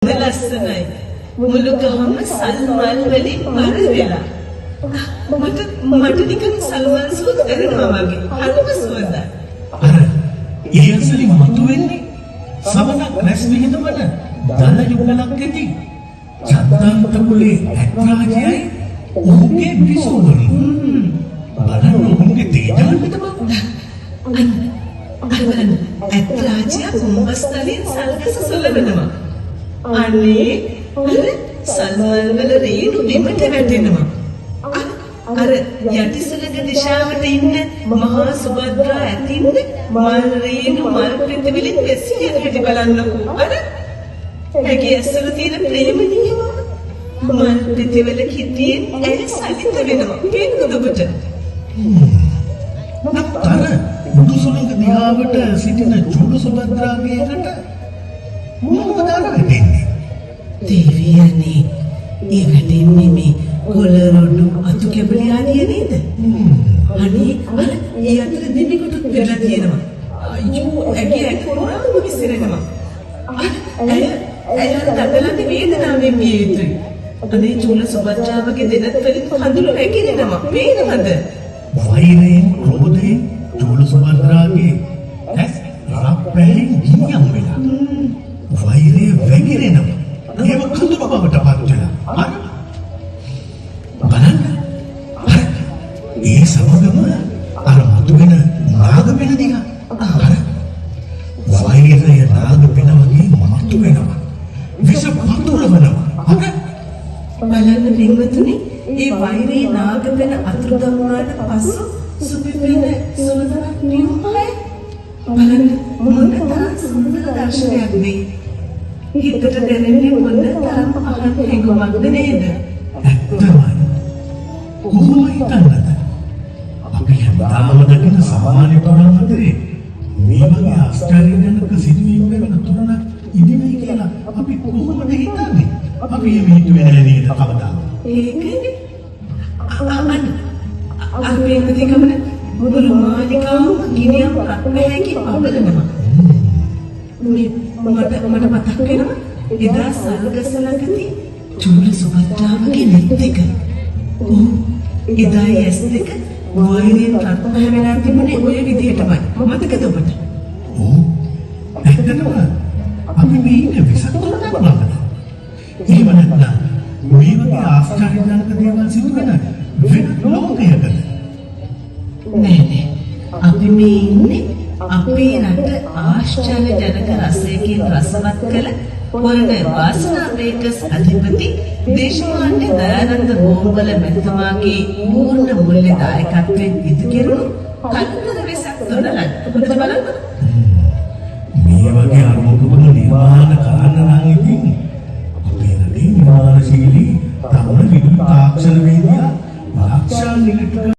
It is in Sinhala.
ලස්සනයි. මුළු ගහම සල්මල් වලින් මර වෙලා. මට නිකන් සල්මල් සුවඳ දැනෙනවා වගේ. හරිම සුවඳයි. ඒ ඇසලි මතුවෙන්නේ සමනක් රැස් විහිදවන දල යුගලක් ඇති චත්තන්ත කුලේ ඇත්රාජයයි ඔහුගේ පිසෝවලි. බලන්න ඔහුගේ තේජාන්විත බව. ඇත්රාජය කුම්භස්ථලයෙන් සල්ගස සොලවනවා. අනේ සල්මල් වල රේණු බිමට වැටෙනවා. අර යටිසලක දිශාවට ඉන්න මහා සුභද්‍රා ඇතින්ද මල් රේණු මල් ප්‍රතිවිලින් වැසියන හැටි බලන්නකෝ. ඇගේ ඇස්වල තියෙන ප්‍රේමණීය මල් ප්‍රතිවල කිතියෙන් ඇය සලිත වෙනවා. පේනවද ඔබට? නත්තර මුදුසුලක දිහාවට සිටින චූල සුභද්‍රාගේ එකට මොනවද වෙන්නේ? දේවියනේ ඒ වැටෙන්නේ මේ කොළරොඩු අතු කැබලි ආදිය නේද? අනේ ඒ අතර දෙන්නෙකුට වෙලා තියෙනවා. අයියෝ ඇගේ කොරාම විසිරෙනවා. ඇය තදලන්නේ වේදනාවෙන් මිය යුතුයි. අනේ චූල සුභද්‍රාවගේ දෙනත් වලින් කඳුළු වැగిරෙනවා. පේනවද? වෛරයෙන් ක්‍රෝධයෙන් චූල සුභද්‍රාගේ ඇස් රප්පැලින් ගිනියම් වෙලා. වෛරය වැగిරෙනවා. ඒව කඳුළු බවට පත් වෙලා. බලන්න. ඒ සමගම අර මතුවෙන නාගපෙන දිහා. වෛරය නාගපෙන වගේ මතුවෙනවා. විස පතුරවනවා. බලන්න පින්වතුනි, ඒ වෛරී නාගපෙන අතුරුදන් වුණාට පසු සුපිපෙන සුවඳක් නියුමයි. බලන්න මොන තරම් සුන්දර දර්ශනයක් නේ. හිතට දැනෙන්නේ මොන තරම් අහන්න හැඟුමක්ද නේද? ඇත්තමයි. කොහොම හිතන්නද? අපි හැමදාම දකින සාමාන්‍ය තොරණ අතරේ මේ වගේ ආශ්චර්යජනක සිදුවීම් ගැන තොරණ ඉදිමයි කියලා අපි කොහොමද හිතන්නේ? අපි මේ හිතුවේ නෑ නේද කවදාවත්? ඒකනේ. අපි එකදී ගමන මුළු මාලිකාවම ගිනියම් රත්නයකින් පවරනවා. මට මතක් වෙනවා එදා සල්ගසලකදී චූල සුභද්‍රාවගේ නෙත් දෙක. එදා ඇස් දෙක වෛරයෙන් රත්න වෙලා තිබුණේ ඔය විදිහටමයි. මතකද ඔබට? ඇත්තටම අපි මේ ඉන්නේ විසතුරක් බලන්න. එහෙම නැත්නම් මේ වගේ ආශ්චර්යජනක දේවල් සිදු වෙන වෙන ලෝකයකද? නෑ. අපි මේ ඉන්නේ අපේ රට ආශ්චර්යජනක රසයකින් රසවත් කළ පොරණ වාසනා බේකර්ස් අධිපති දේශපාලන දයානන්ද ගෝංගල මැතිතුමාගේ පූර්ණ මුල්‍ය දායකත්වයෙන් ඉදිකෙරුණු කලුතර වෙසක් තොරලක්. ඔබට බලන්න. මේ වගේ අනුකූල නිර්මාණ කරන්න නම් ඉතින් අපේ රටේ නිර්මාණශීලී තරුණ විදුලි තාක්ෂණ වේදිකා ලක්ෂාන් නිලට